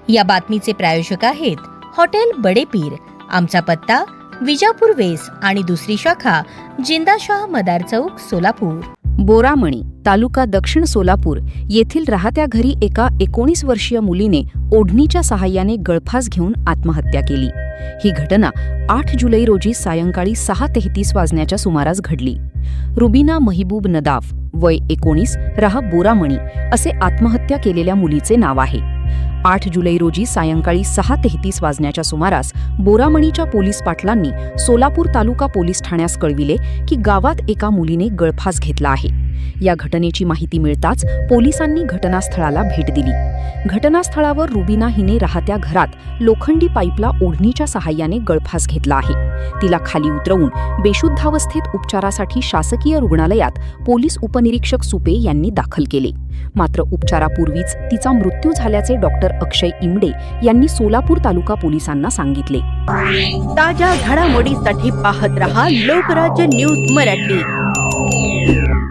या बातमीचे प्रायोजक आहेत हॉटेल बडे पीर. आमचा पत्ता विजापूर वेस आणि दुसरी शाखा जिंदाशाह मदार चौक, सोलापूर. बोरामणी तालुका दक्षिण सोलापूर येथील राहत्या घरी एका 19 वर्षीय मुलीने ओढणीच्या सहाय्याने गळफास घेऊन आत्महत्या केली. ही घटना 8 जुलै रोजी सायंकाळी 6:33 वाजण्याच्या सुमारास घडली. रुबिना महिबूब नदाफ, वय 19, राहा बोरामणी, असे आत्महत्या केलेल्या मुलीचे नाव आहे. 8 जुलै रोजी सायंकाळी 6:33 वाजण्याच्या सुमारास बोरामणीच्या पोलीस पाटलांनी सोलापूर तालुका पोलीस ठाण्यास कळविले की गावात एका मुलीने गळफास घेतला आहे. या घटनेची माहिती मिळताच पोलिसांनी घटनास्थळाला भेट दिली. घटनास्थळावर रुबिना हिने राहत्या घरात लोखंडी पाईपला ओढणीच्या सहाय्याने गळफास घेतला आहे. तिला खाली उतरवून बेशुद्धावस्थेत उपचारासाठी शासकीय रुग्णालयात पोलीस उपनिरीक्षक सुपे यांनी दाखल केले. मात्र उपचारापूर्वीच तिचा मृत्यू झाल्याचे डॉक्टर अक्षय इमडे यांनी सोलापूर तालुका पोलिसांना सांगितले. ताज्या घडामोडीसाठी पाहत रहा लोकराज्य न्यूज मराठी.